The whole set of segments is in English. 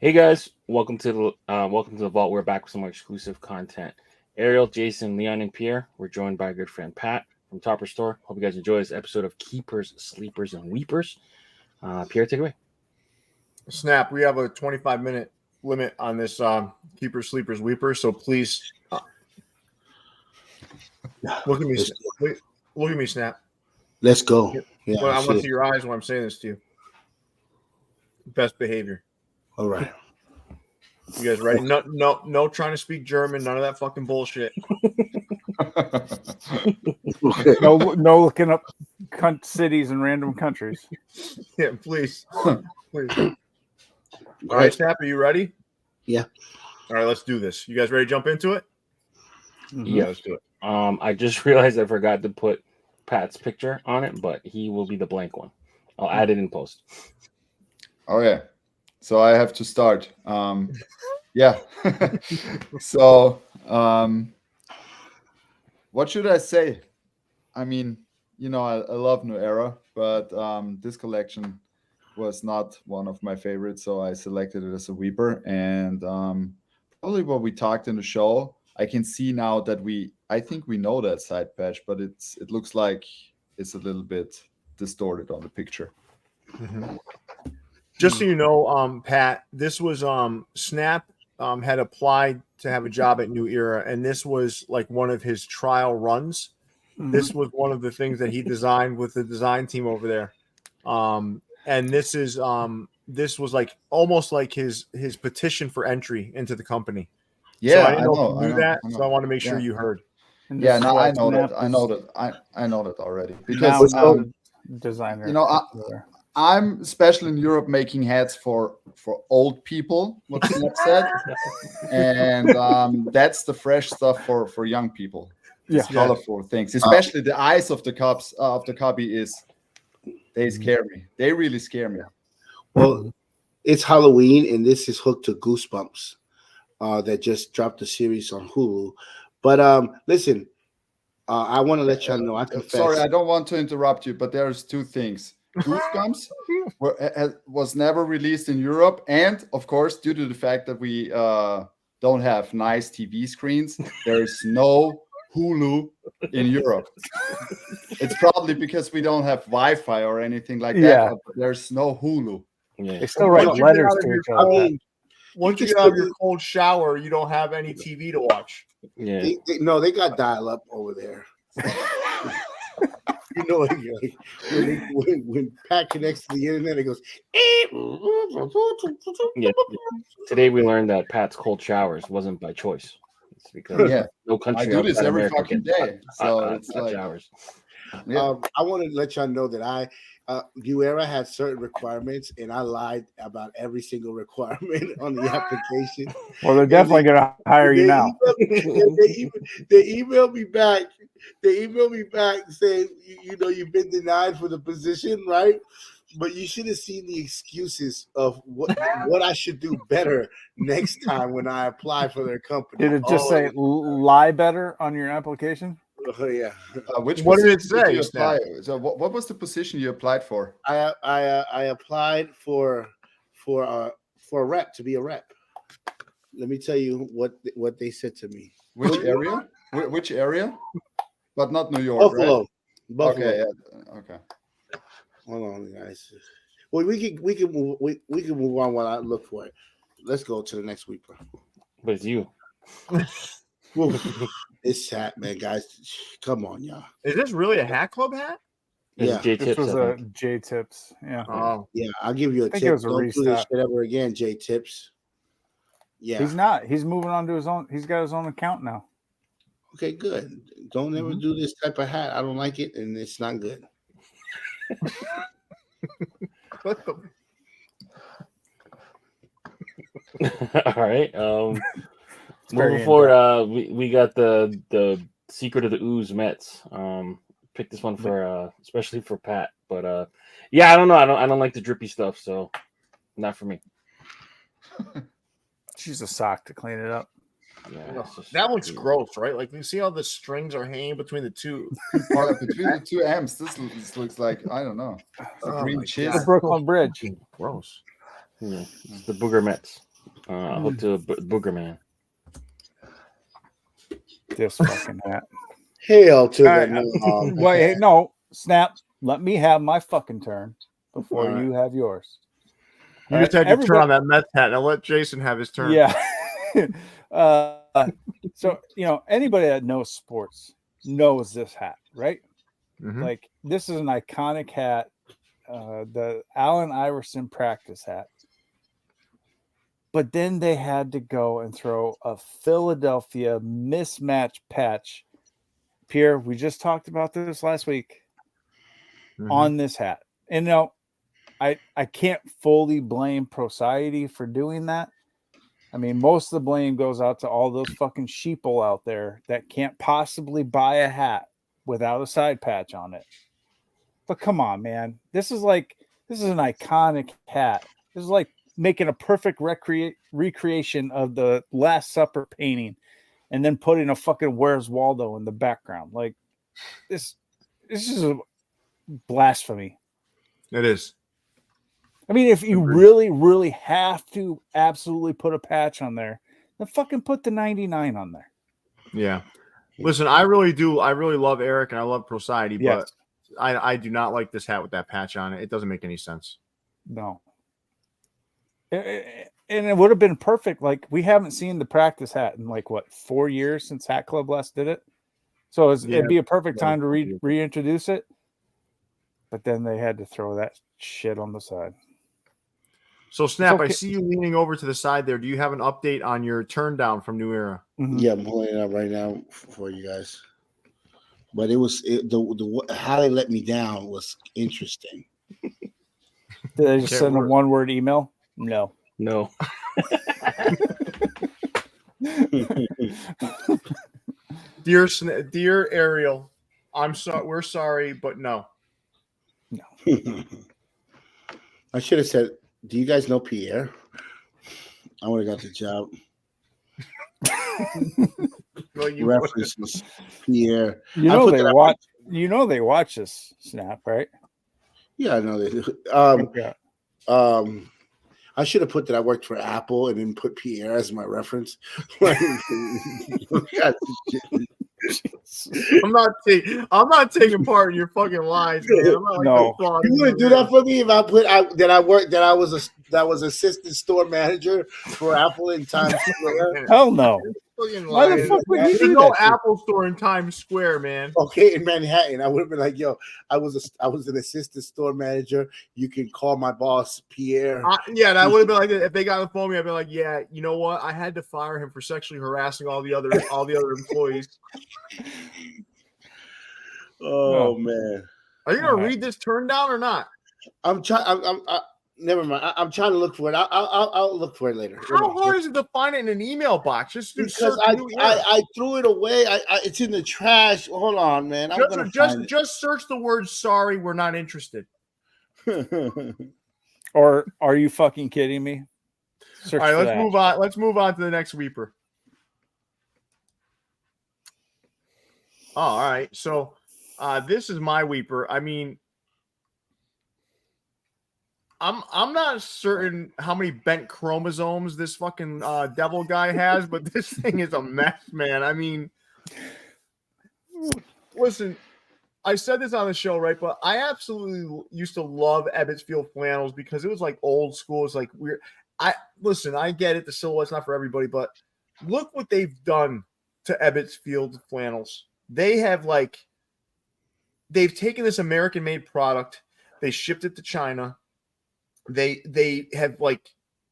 Hey guys, welcome to the vault. We're back with some more exclusive content. Ariel, Jason, Leon, and Pierre. We're joined by our good friend Pat from Topperz Store. Hope you guys enjoy this episode of Keepers, Sleepers, and Weepers. Pierre, take it away. Snap, we have a 25-minute limit on this Keepers, Sleepers, Weepers, so please look at me. Look at me, Snap. Let's go. Yeah, I want to see your eyes when I'm saying this to you. Best behavior. All right. You guys ready? No trying to speak German. None of that fucking bullshit. No looking up cities and random countries. Yeah, please. Please. All right, Snap, are you ready? Yeah. All right, let's do this. You guys ready to jump into it? Yeah, let's do it. I just realized I forgot to put Pat's picture on it, but he will be the blank one. I'll add it in post. Okay, so I have to start. Yeah. So, what should I say? I mean, I love New Era, but this collection was not one of my favorites, so I selected it as a weeper. And probably what we talked in the show, I can see now that I think we know that side patch, but it looks like it's a little bit distorted on the picture. Mm-hmm. Just so you know, Pat, this was Snap had applied to have a job at New Era, and this was like one of his trial runs. Mm-hmm. This was one of the things that he designed with the design team over there. And this was like almost like his petition for entry into the company. Yeah, so I didn't know if you knew that, so I want to make sure you heard. Yeah, no, I know that. I know that already because designer. I'm especially in Europe making hats for old people, what Snap said, and that's the fresh stuff for young people. It's colorful things, especially the eyes of the copy they scare me. They really scare me. Well, it's Halloween, and this is hooked to Goosebumps, that just dropped a series on Hulu. But listen, I want to let y'all know. I confess. Sorry, I don't want to interrupt you, but there's two things. Goosebumps was never released in Europe, and of course, due to the fact that we don't have nice TV screens, there is no Hulu in Europe. It's probably because we don't have Wi-Fi or anything like that. But there's no Hulu. Yeah. They still write letters to each other. Once you get out of your cold shower, you don't have any TV to watch. Yeah. They got dial-up over there. When Pat connects to the internet, it goes. Yeah. Today we learned that Pat's cold showers wasn't by choice. It's because no country. I do this every America fucking day, so it's like showers. Yeah. I want to let y'all know that New Era had certain requirements, and I lied about every single requirement on the application. Well, they're definitely going to hire you now. They emailed me back. They emailed me back saying, you've been denied for the position, right? But you should have seen the excuses of what I should do better next time when I apply for their company. Did it just say lie better on your application? Oh yeah. What did it say? So what was the position you applied for? I applied for a rep, to be a rep. Let me tell you what they said to me. Which area? Which area? But not New York, Buffalo. right? Buffalo. Okay, yeah. Okay. Hold on, guys. Well, we can move on while I look for it. Let's go to the next week, bro. But it's you. It's hat, man, guys. Come on, y'all. Is this really a Hat Club hat? Yeah, J-Tips, this was a J-Tips. Yeah. Oh, yeah. I'll give you a tip. It was a Don't restart. do this shit ever again, J-Tips. Yeah. He's not. He's moving on to his own. He's got his own account now. Okay, good. Don't ever do this type of hat. I don't like it, and it's not good. All right. Moving forward, we got the Secret of the Ooze Mets. Picked this one for especially for Pat, but yeah, I don't know. I don't like the drippy stuff, so not for me. She's a sock to clean it up. Yeah, that looks gross, right? Like you see how the strings are hanging between the two between the two amps. This looks like, I don't know, green cheese. The Brooklyn Bridge. Gross. Yeah, it's the Booger Mets. Hook to Booger Man. This fucking hat. Hail to All the right, no. wait, no, Snap. Let me have my fucking turn before All right. you have yours. You All just right, had your turn on that Mets hat. Now let Jason have his turn. Yeah. So anybody that knows sports knows this hat, right? Mhm. Like this is an iconic hat, the Allen Iverson practice hat. But then they had to go and throw a Philadelphia mismatch patch. Pierre, we just talked about this last week on this hat. And I can't fully blame Society for doing that. I mean, most of the blame goes out to all those fucking sheeple out there that can't possibly buy a hat without a side patch on it. But come on, man. This is an iconic hat. This is like making a perfect recreation of the Last Supper painting and then putting a fucking Where's Waldo in the background. Like this is a blasphemy. It is. I mean, if you really, really have to absolutely put a patch on there, then fucking put the 99 on there. Yeah. Listen, I really do. I really love Eric and I love Society, Yes. but I do not like this hat with that patch on it. It doesn't make any sense. No. And it would have been perfect. Like, we haven't seen the practice hat in 4 years since Hat Club last did it. So it'd be a perfect time to reintroduce it. But then they had to throw that shit on the side. So, Snap, I see you leaning over to the side there. Do you have an update on your turn down from New Era? Mm-hmm. Yeah, I'm pulling it up right now for you guys. But the how they let me down was interesting. Did they just send a one-word email? No. Dear Ariel, I'm sorry. We're sorry, but no. I should have said, do you guys know Pierre? I would have got the job. Well, you references Pierre. They watch this, Snap, right? Yeah, I know they do. I should have put that I worked for Apple and then put Pierre as my reference. I'm not taking part in your fucking lies, man. I'm not no, you wouldn't do that for me if I was assistant store manager for Apple in Times Square. Hell no. Why the fuck would you do no that? Apple store in Times Square, man. Okay, in Manhattan, I would have been like, "Yo, I was an assistant store manager. You can call my boss Pierre." Yeah, and I would have been like, if they got on the phone with me, I'd be like, "Yeah, you know what? I had to fire him for sexually harassing all the other employees." Oh man, are you gonna read this turn down or not? I'm trying. Never mind. I'm trying to look for it. I'll look for it later. How hard is it to find it in an email box? Just because I threw it away. It's in the trash. Hold on, man. Just search the word "sorry." We're not interested. Or are you fucking kidding me? All right, let's move on. Let's move on to the next weeper. Oh, all right. So this is my weeper. I mean, I'm not certain how many bent chromosomes this fucking devil guy has, but this thing is a mess, man. I mean, listen, I said this on the show, right? But I absolutely used to love Ebbets Field flannels because it was like old school. It's like weird. I get it. The silhouette's not for everybody, but look what they've done to Ebbets Field flannels. They've taken this American-made product. They shipped it to China. They have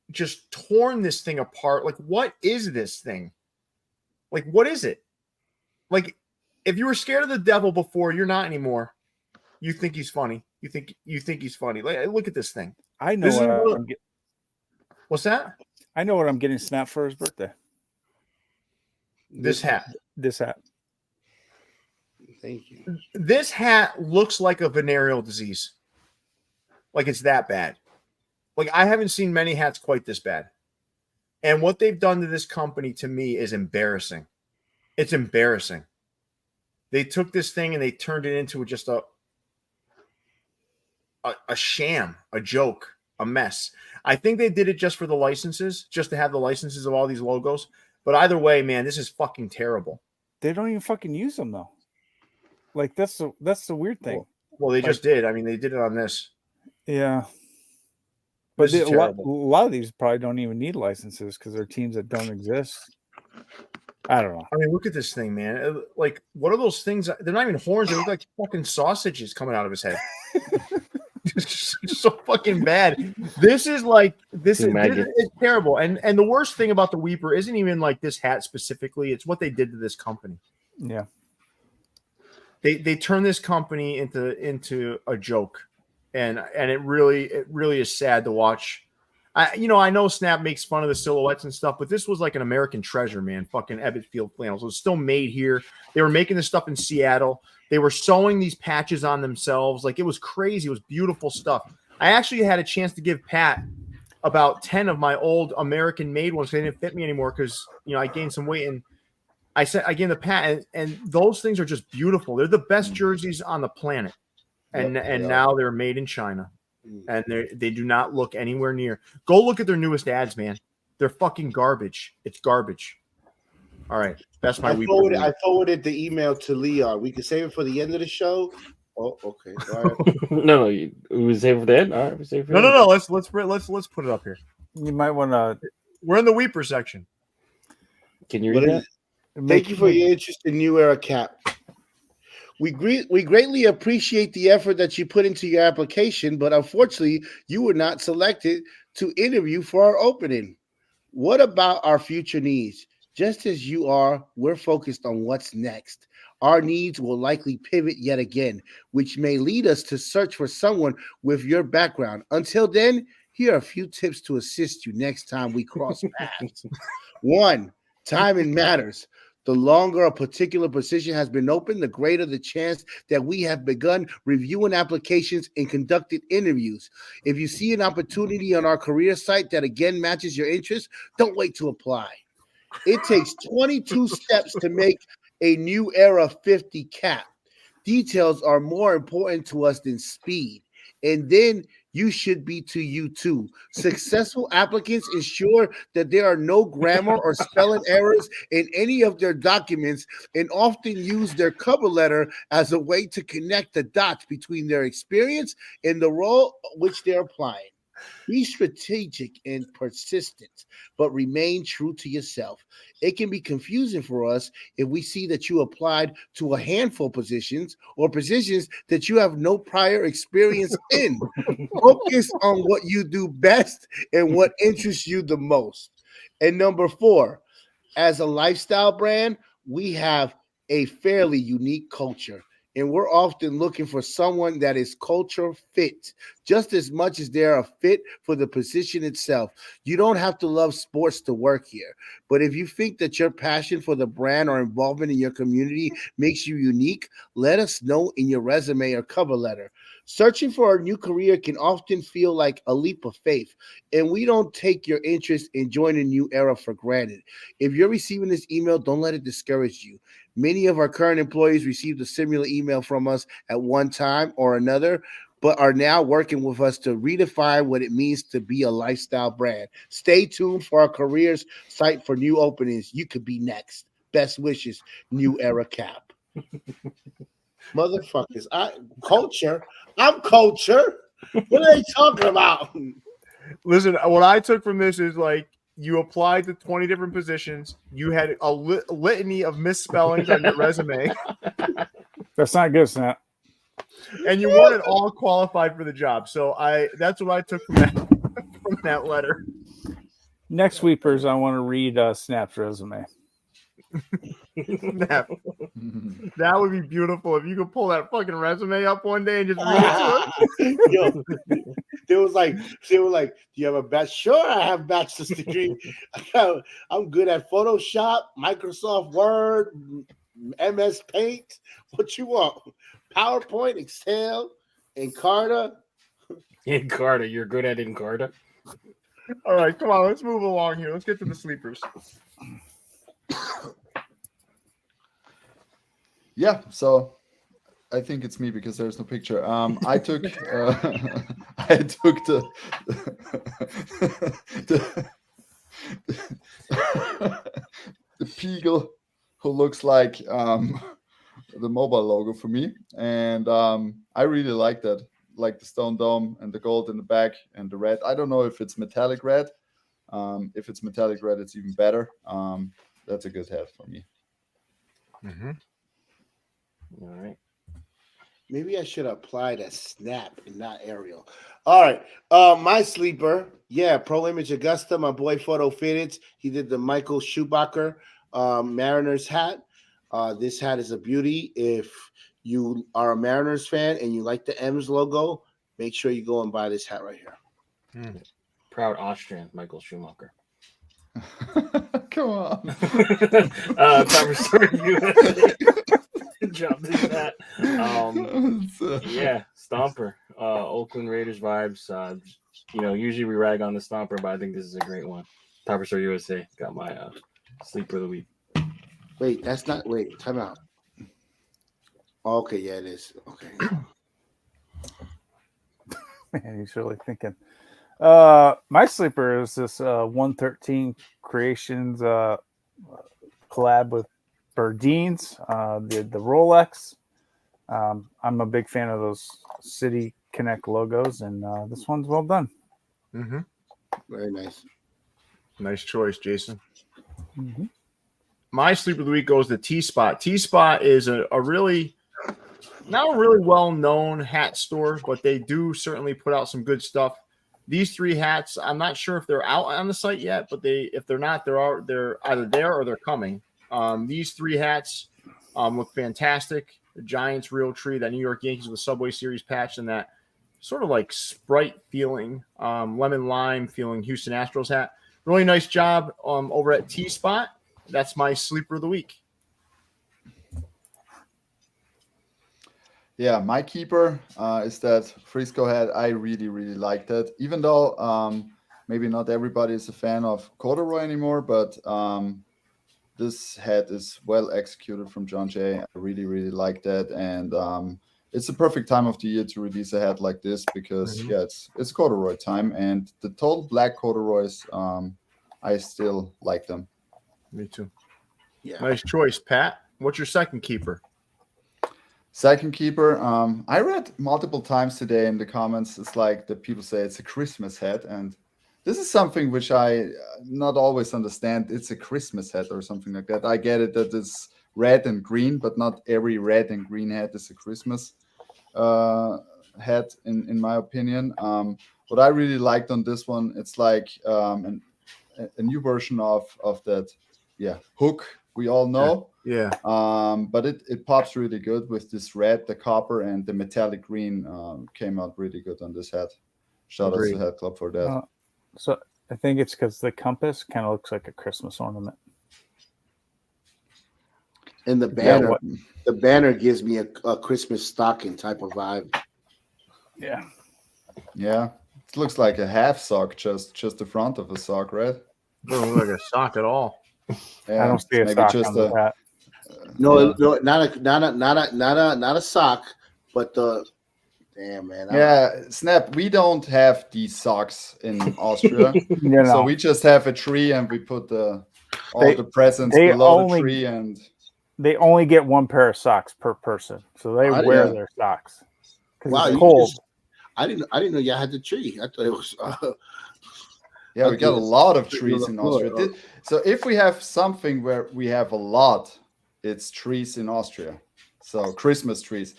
just torn this thing apart. Like, what is this thing? Like, what is it? Like, if you were scared of the devil before, you're not anymore. You think he's funny. You think he's funny. Like, look at this thing. I know what's that? I know what I'm getting Snap for his birthday. This hat. Thank you. This hat looks like a venereal disease. Like, it's that bad. Like, I haven't seen many hats quite this bad. And what they've done to this company, to me, is embarrassing. It's embarrassing. They took this thing and they turned it into just a sham, a joke. a mess. I think they did it just for the licenses, just to have the licenses of all these logos. But either way, man, this is fucking terrible. They don't even fucking use them though. Like that's the weird thing. Well, they just did. I mean, they did it on this. Yeah. But This is a terrible. lot of these probably don't even need licenses because they're teams that don't exist. I don't know. I mean, look at this thing, man. Like, what are those things? They're not even horns. They look like fucking sausages coming out of his head. It's so fucking bad. This is it's terrible. And the worst thing about the Weeper isn't even like this hat specifically. It's what they did to this company. Yeah. They turned this company into a joke. And it really is sad to watch. I know Snap makes fun of the silhouettes and stuff, but this was like an American treasure, man. Fucking Ebbett Field flannels. It was still made here. They were making this stuff in Seattle. They were sewing these patches on themselves. Like, it was crazy. It was beautiful stuff. I actually had a chance to give Pat about 10 of my old American made ones. They didn't fit me anymore because, I gained some weight. And I gave the Pat, and those things are just beautiful. They're the best jerseys on the planet. And now they're made in China. And they do not look anywhere near. Go look at their newest ads, man. They're fucking garbage. It's garbage. All right. That's my week. I forwarded the email to Leon. We can save it for the end of the show. Oh, okay. All right. No, we save for that. All right, we save for that. No. Let's put it up here. You might want to. We're in the Weeper section. Can you read that? Thank you for your interest in New Era Cap. We greatly appreciate the effort that you put into your application, but unfortunately, you were not selected to interview for our opening. What about our future needs? Just as you are, we're focused on what's next. Our needs will likely pivot yet again, which may lead us to search for someone with your background. Until then, here are a few tips to assist you next time we cross paths. 1, timing matters. The longer a particular position has been open, the greater the chance that we have begun reviewing applications and conducted interviews. If you see an opportunity on our career site that again matches your interest, don't wait to apply. It takes 22 steps to make a New Era 50 cap. Details are more important to us than speed. And then you should be to you too. Successful applicants ensure that there are no grammar or spelling errors in any of their documents and often use their cover letter as a way to connect the dots between their experience and the role which they're applying. Be strategic and persistent, but remain true to yourself. It can be confusing for us if we see that you applied to a handful of positions or positions that you have no prior experience in. Focus on what you do best and what interests you the most. And number 4, as a lifestyle brand, we have a fairly unique culture. And we're often looking for someone that is culture fit, just as much as they're a fit for the position itself. You don't have to love sports to work here. But if you think that your passion for the brand or involvement in your community makes you unique, let us know in your resume or cover letter. Searching for a new career can often feel like a leap of faith, and we don't take your interest in joining New Era for granted. If you're receiving this email, don't let it discourage you. Many of our current employees received a similar email from us at one time or another, but are now working with us to redefine what it means to be a lifestyle brand. Stay tuned for our careers site for new openings. You could be next. Best wishes, New Era Cap. Motherfuckers, culture. I'm culture. What are they talking about? Listen, what I took from this is like, you applied to 20 different positions. You had a litany of misspellings on your resume. That's not good, Snap. And you weren't at all qualified for the job. So that's what I took from that letter. Next Weepers, I want to read Snap's resume. Snap. That would be beautiful if you could pull that fucking resume up one day and just read it to Yo, they were like, do you have a bachelor? Sure, I have a bachelor's degree. I'm good at Photoshop, Microsoft Word, MS Paint. What you want? PowerPoint, Excel, Encarta. Encarta, you're good at Encarta. All right, come on, let's move along here. Let's get to the sleepers. Yeah, so I think it's me because there's no picture. I took I took the the Peagle, who looks like the mobile logo for me, and I really like that, like the stone dome and the gold in the back and the red. I don't know if it's metallic red. If it's metallic red, it's even better. That's a good hat for me. Mm-hmm. All right. Maybe I should apply that Snap and not Ariel. All right. My sleeper, Pro Image Augusta, my boy Photo Fitted. He did the Michael Schumacher Mariners hat. This hat is a beauty. If you are a Mariners fan and you like the M's logo, make sure you go and buy this hat right here. Mm. Proud Austrian, Michael Schumacher. Come on. Topperz Store USA. Good job doing that. Yeah, Stomper. Oakland Raiders vibes. Usually we rag on the Stomper, but I think this is a great one. Topperz Store USA got my sleeper of the week. Wait, that's not. Wait, time out. Okay, yeah, it is. Okay. Man, he's really thinking. My sleeper is this 113 Creations collab with Berdines, the Rolex. I'm a big fan of those City Connect logos, and this one's well done. Mm-hmm. Very nice. Nice choice, Jason. Mm-hmm. My sleeper of the week goes to T-Spot. T-Spot is a really, not a really well-known hat store, but they do certainly put out some good stuff. These three hats, I'm not sure if they're out on the site yet, but if they're not, they're either there or they're coming. These three hats look fantastic. The Giants real tree, that New York Yankees with the Subway Series patch, and that sort of like Sprite feeling, lemon lime feeling Houston Astros hat. Really nice job over at T-Spot. That's my sleeper of the week. Yeah, my keeper is that Frisco hat. I really, really like that. Even though maybe not everybody is a fan of corduroy anymore, but this hat is well executed from John Jay. I really, really like that. And it's the perfect time of the year to release a hat like this because, it's corduroy time. And the total black corduroys, I still like them. Me too. Yeah. Nice choice, Pat. What's your second keeper? Second keeper, I read multiple times today in the comments, it's like the people say it's a Christmas hat, and this is something which I not always understand. It's a Christmas hat or something like that. I get it that it's red and green, but not every red and green hat is a Christmas hat, in my opinion. What I really liked on this one, it's like a new version of that, hook we all know. Yeah. But it pops really good with this red, the copper, and the metallic green came out really good on this hat. Shout out to Hat Club for that. So I think it's because the compass kind of looks like a Christmas ornament. And the banner gives me a Christmas stocking type of vibe. Yeah. Yeah. It looks like a half sock, just the front of a sock, right? Doesn't look like a sock at all. Yeah, I don't see a sock on the hat. No, not a sock, but the damn man. Snap. We don't have these socks in Austria, so we just have a tree and we put all the presents below the tree, and they only get one pair of socks per person, so they wear their socks because it's cold. I didn't know y'all had the tree. I thought it was. Yeah, we got a lot of trees in Austria. So if we have something where we have a lot, it's trees in Austria. So Christmas trees.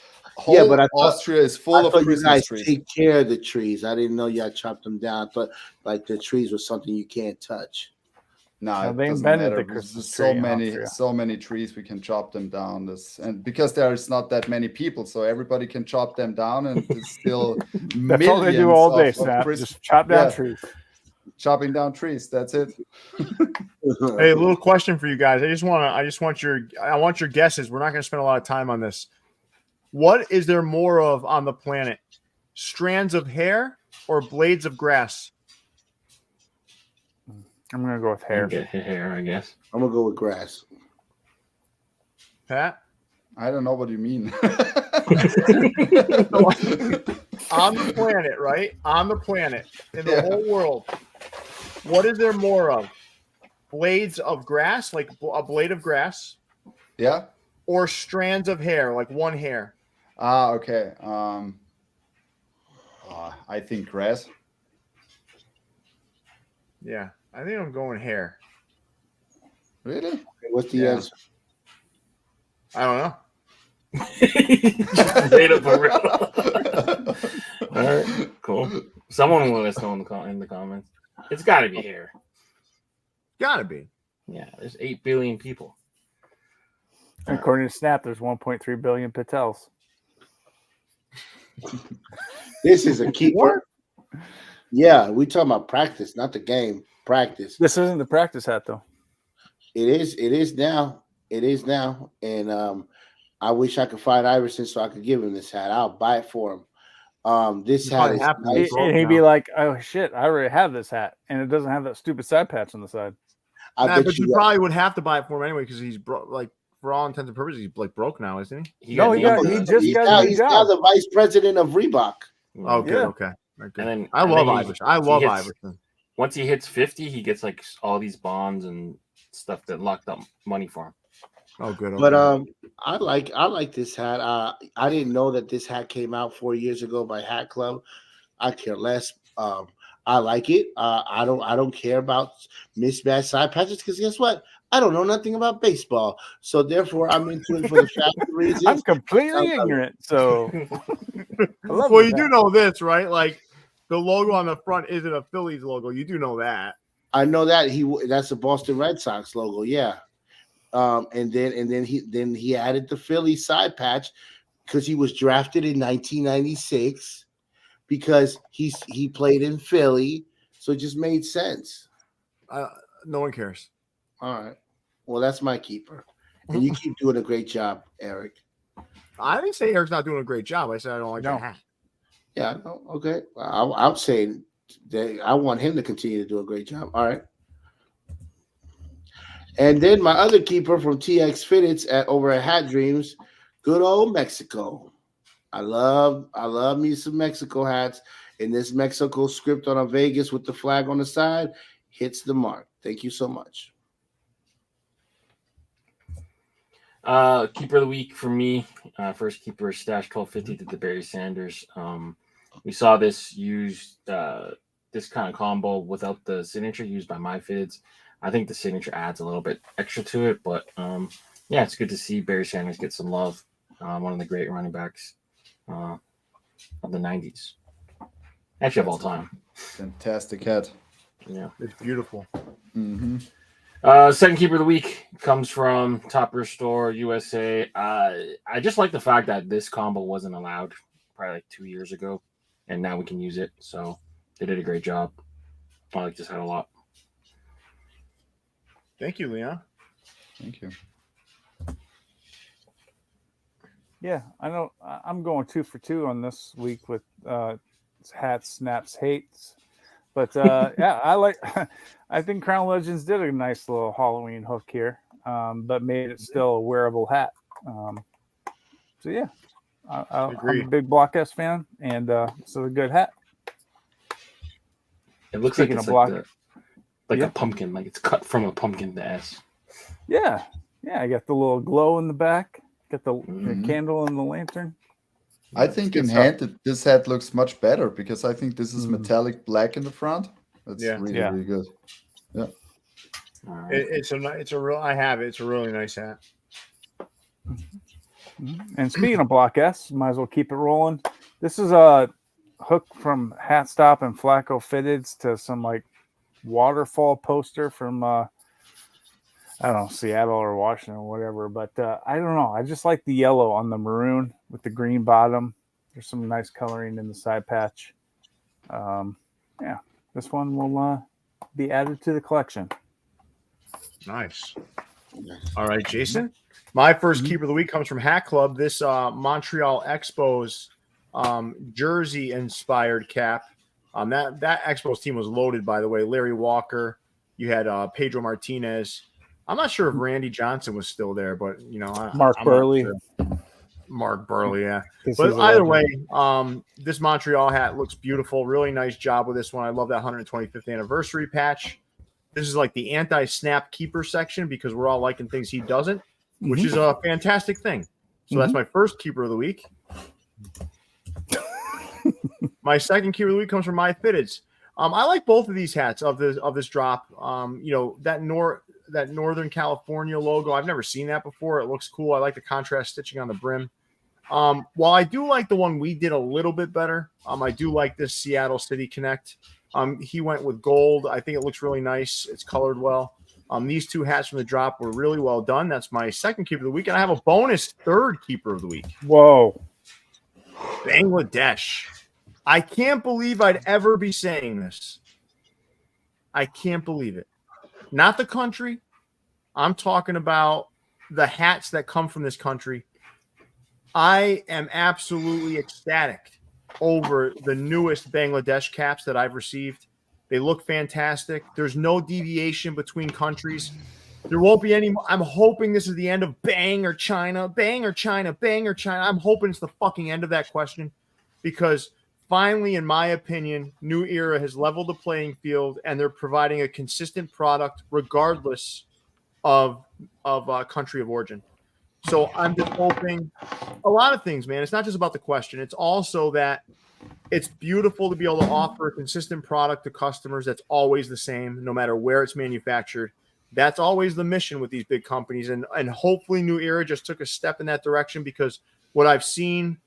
But Austria is full of Christmas trees. Take care of the trees. I didn't know y'all chopped them down. I thought like the trees was something you can't touch. No, they doesn't invented matter. the Christmas There's so many trees we can chop them down. And because there's not that many people, so everybody can chop them down, and it's still That's all they do all day, Snap. Just chop down trees. Chopping down trees. That's it. Hey, a little question for you guys. I want your guesses. We're not going to spend a lot of time on this. What is there more of on the planet? Strands of hair or blades of grass? I'm going to go with hair. Hair, I guess. I'm going to go with grass. Pat? I don't know what you mean. On the planet, right? On the planet, in the whole world, what is there more of? Blades of grass, like a blade of grass, Yeah. or strands of hair, like one hair? Okay. I think grass. Yeah, I think I'm going hair. Really? What's the answer? I don't know. Made up for real. All right, cool. Someone will let us know in the comments. It's got to be hair. Gotta be. Yeah, there's 8 billion people. According to Snap, there's 1.3 billion Patels. This is a keeper. Yeah, we talking about practice, not the game. Practice. This isn't the practice hat, though. It is now. It is now. And I wish I could find Iverson so I could give him this hat. I'll buy it for him. This hat is nice. And he'd be like, "Oh shit, I already have this hat, and it doesn't have that stupid side patch on the side." But you probably would have to buy it for him anyway because he's like, for all intents and purposes, he's like broke now, isn't he? He's now the vice president of Reebok. Oh, good. Yeah. Okay. And then I love Iverson. I love Iverson. Once he hits 50, he gets like all these bonds and stuff that locked up money for him. Oh, good. Okay. But I like this hat. I didn't know that this hat came out 4 years ago by Hat Club. I care less. I like it. I don't care about mismatched side patches because guess what? I don't know nothing about baseball, so therefore I'm into it for the fact reasons. I'm completely ignorant, so. Well, you do know this, right? Like the logo on the front isn't a Phillies logo. You do know that. I know that that's the Boston Red Sox logo. Yeah. And then he added the Philly side patch because he was drafted in 1996 because he played in Philly, so it just made sense. No one cares. All right, well that's my keeper, and you keep doing a great job, Eric. I didn't say Eric's not doing a great job. I said I don't like that hat. Yeah, okay. I'm saying that I want him to continue to do a great job. All right. And then my other keeper from TX Fitteds over at Hat Dreams, good old Mexico. I love me some Mexico hats. And this Mexico script on a Vegas with the flag on the side hits the mark. Thank you so much. Keeper of the week for me. First keeper Stash 1250 to the Barry Sanders. We saw this used this kind of combo without the signature used by my fids. I think the signature adds a little bit extra to it, but yeah, it's good to see Barry Sanders get some love. One of the great running backs of the 90s. Actually, of all time. Fantastic hat. Yeah. It's beautiful. Mm-hmm. Second keeper of the week comes from Topperz Store, USA. I just like the fact that this combo wasn't allowed probably like 2 years ago, and now we can use it. So they did a great job. I like this hat a lot. Thank you, Leon. Thank you. Yeah, I know. I'm going 2 for 2 on this week with hats, snaps, hates. But yeah, I think Crown Legends did a nice little Halloween hook here, but made it still a wearable hat. So yeah, I'm a big Block S fan, and it's a good hat. It looks like it's like a pumpkin, like it's cut from a pumpkin, the S. Yeah. I got the little glow in the back, got the candle and the lantern. I think in hand this hat looks much better because I think this is metallic black in the front. That's really good. Yeah. It's a real. I have it. It's a really nice hat. And speaking of Block S, might as well keep it rolling. This is a hook from Hat Stop and Flacco Fitteds to some like waterfall poster from I don't know, Seattle or Washington or whatever, but I don't know. I just like the yellow on the maroon with the green bottom. There's some nice coloring in the side patch. Yeah, this one will be added to the collection. Nice. All right, Jason. My first keeper of the week comes from Hat Club. This Montreal Expos jersey inspired cap. That Expos team was loaded, by the way. Larry Walker. You had Pedro Martinez. I'm not sure if Randy Johnson was still there, but Mark I'm Burley. not sure. Mark Burley, yeah. He's But a either legend. way, this Montreal hat looks beautiful. Really nice job with this one. I love that 125th anniversary patch. This is like the anti-snap keeper section because we're all liking things he doesn't, which is a fantastic thing. So that's my first keeper of the week. My second keeper of the week comes from My Fitteds. I like both of these hats of this drop. That Northern California logo. I've never seen that before. It looks cool. I like the contrast stitching on the brim. While I do like the one we did a little bit better, I do like this Seattle City Connect. He went with gold. I think it looks really nice. It's colored well. These two hats from the drop were really well done. That's my second keeper of the week. And I have a bonus third keeper of the week. Whoa. Bangladesh. I can't believe I'd ever be saying this. I can't believe it. Not the country. I'm talking about the hats that come from this country. I am absolutely ecstatic over the newest Bangladesh caps that I've received. They look fantastic. There's no deviation between countries. There won't be any. I'm hoping this is the end of bang or China, bang or China, bang or China. I'm hoping it's the fucking end of that question because finally, in my opinion, New Era has leveled the playing field and they're providing a consistent product regardless of country of origin. So I'm just hoping a lot of things, man. It's not just about the question. It's also that it's beautiful to be able to offer a consistent product to customers that's always the same, no matter where it's manufactured. That's always the mission with these big companies. And hopefully New Era just took a step in that direction because what I've seen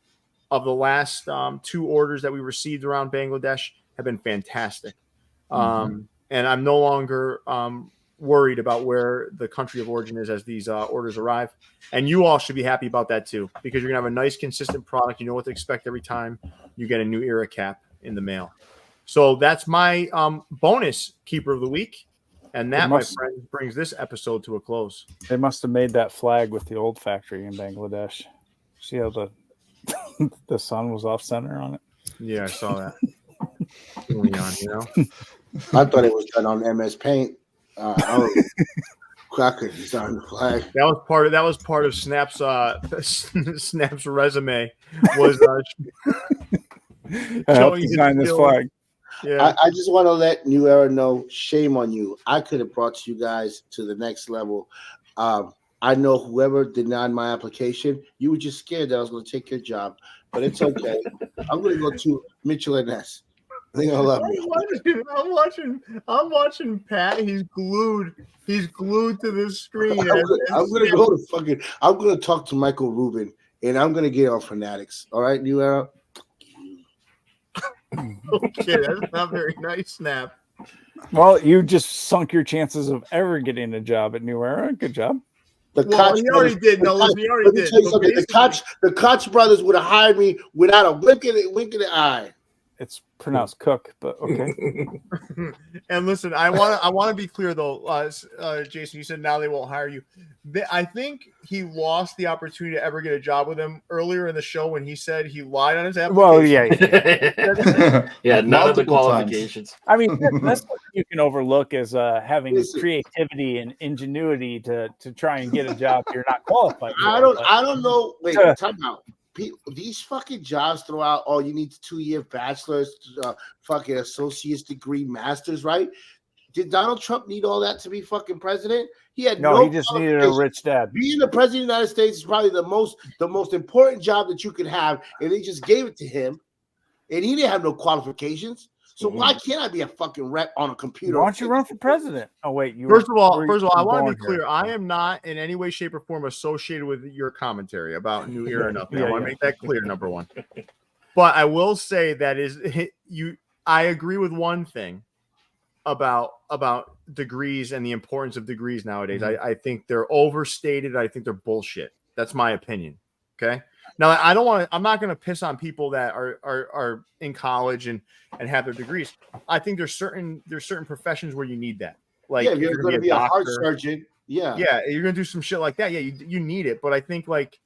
of the last 2 orders that we received around Bangladesh have been fantastic. And I'm no longer worried about where the country of origin is as these orders arrive. And you all should be happy about that too, because you're gonna have a nice, consistent product. You know what to expect every time you get a New Era cap in the mail. So that's my bonus keeper of the week. And that, my friend, brings this episode to a close. They must have made that flag with the old factory in Bangladesh. See how the sun was off center on it? Yeah, I saw that. Leon, I thought it was done on MS Paint. Cracker design the flag. That was part of Snap's Snap's resume was showing design this flag. Yeah. I just want to let New Era know, shame on you. I could have brought you guys to the next level. I know whoever denied my application, you were just scared that I was going to take your job, but it's okay. I'm going to go to Mitchell and Ness. I think I love you. I'm watching Pat. He's glued to this screen. I'm gonna talk to Michael Rubin, and I'm gonna get on Fanatics. All right, New Era. Okay, that's not very nice, Snap. Well, you just sunk your chances of ever getting a job at New Era. Good job. He already did. No, listen, he already did. The Koch brothers would have hired me without a wink in the eye. It's pronounced Cook, but okay. And listen, I want to be clear though, Jason. You said now they won't hire you. I think he lost the opportunity to ever get a job with them earlier in the show when he said he lied on his application. Well, yeah, yeah, none of the qualifications. I mean, that's what you can overlook as having creativity and ingenuity to try and get a job you're not qualified for. I don't know. Wait, time out. These fucking jobs throw out, you need 2-year bachelor's, fucking associate's degree, master's, right? Did Donald Trump need all that to be fucking president? He had no. He just needed a rich dad. Being the president of the United States is probably the most important job that you could have, and they just gave it to him, and he didn't have no qualifications. So why can't I be a fucking rep on a computer? Why don't you run for president? Oh wait, first of all, I want to be clear. I am not in any way, shape, or form associated with your commentary about New Era or nothing. I want to make that clear. Number one, but I will say that I agree with one thing about degrees and the importance of degrees nowadays. I think they're overstated. I think they're bullshit. That's my opinion. Okay. Now, I'm not going to piss on people that are in college and have their degrees. I think there's certain professions where you need that. Like if you're going to be a heart surgeon. Yeah, you're going to do some shit like that. Yeah, you need it. But I think like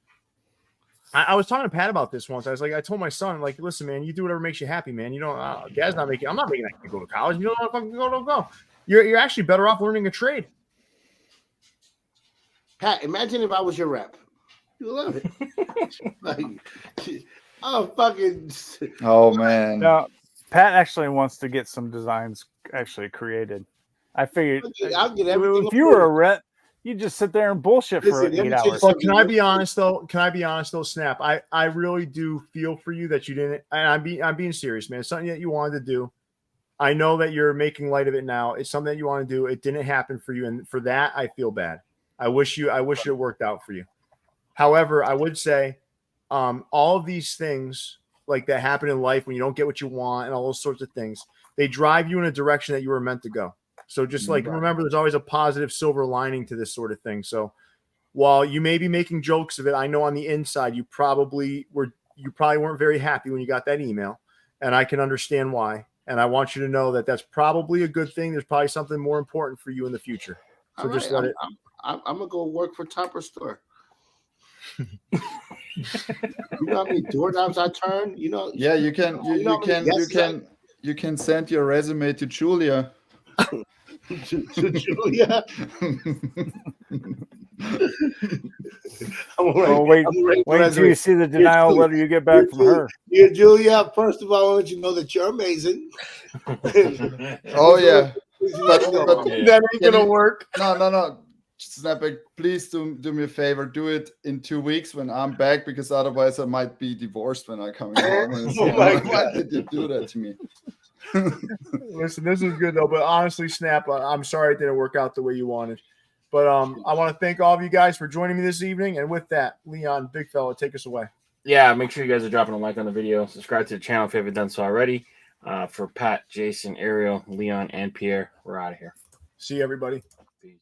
I was talking to Pat about this once. I told my son, like, listen, man, you do whatever makes you happy, man. You don't, Dad's not making. I'm not making that kid go to college. You don't want to fucking go. You're actually better off learning a trade. Pat, imagine if I was your rep. You love it. Like, oh, fucking. Oh man. Now, Pat actually wants to get some designs actually created. I figured I'll get everything. if you were a rep, you just sit there and bullshit for Listen, let 8 me tell you hours. But can I be honest though? Snap? I really do feel for you that you didn't. And I'm being serious, man. It's something that you wanted to do. I know that you're making light of it now. It's something that you want to do. It didn't happen for you, and for that, I feel bad. I wish it worked out for you. However, I would say, all of these things like that happen in life when you don't get what you want and all those sorts of things, they drive you in a direction that you were meant to go. So just like remember, there's always a positive silver lining to this sort of thing. So while you may be making jokes of it, I know on the inside you probably weren't very happy when you got that email, and I can understand why. And I want you to know that that's probably a good thing. There's probably something more important for you in the future. So All just right, let it. I'm gonna go work for Topperz Store. You know how many doorknobs I turn? You know. Yeah, you can send your resume to Julia. to Julia. Wait until you see the denial letter you get back from her. Yeah, Julia. First of all, I want you to know that you're amazing. Oh yeah, but That ain't gonna work. No. Snapback, please do me a favor. Do it in 2 weeks when I'm back, because otherwise I might be divorced when I come home. Why did you do that to me? Listen, this is good though. But honestly, Snap, I'm sorry it didn't work out the way you wanted. But I want to thank all of you guys for joining me this evening. And with that, Leon, big fella, take us away. Yeah, make sure you guys are dropping a like on the video. Subscribe to the channel if you haven't done so already. For Pat, Jason, Ariel, Leon, and Pierre, we're out of here. See you, everybody. Peace.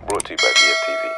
Brought to you by BFTV.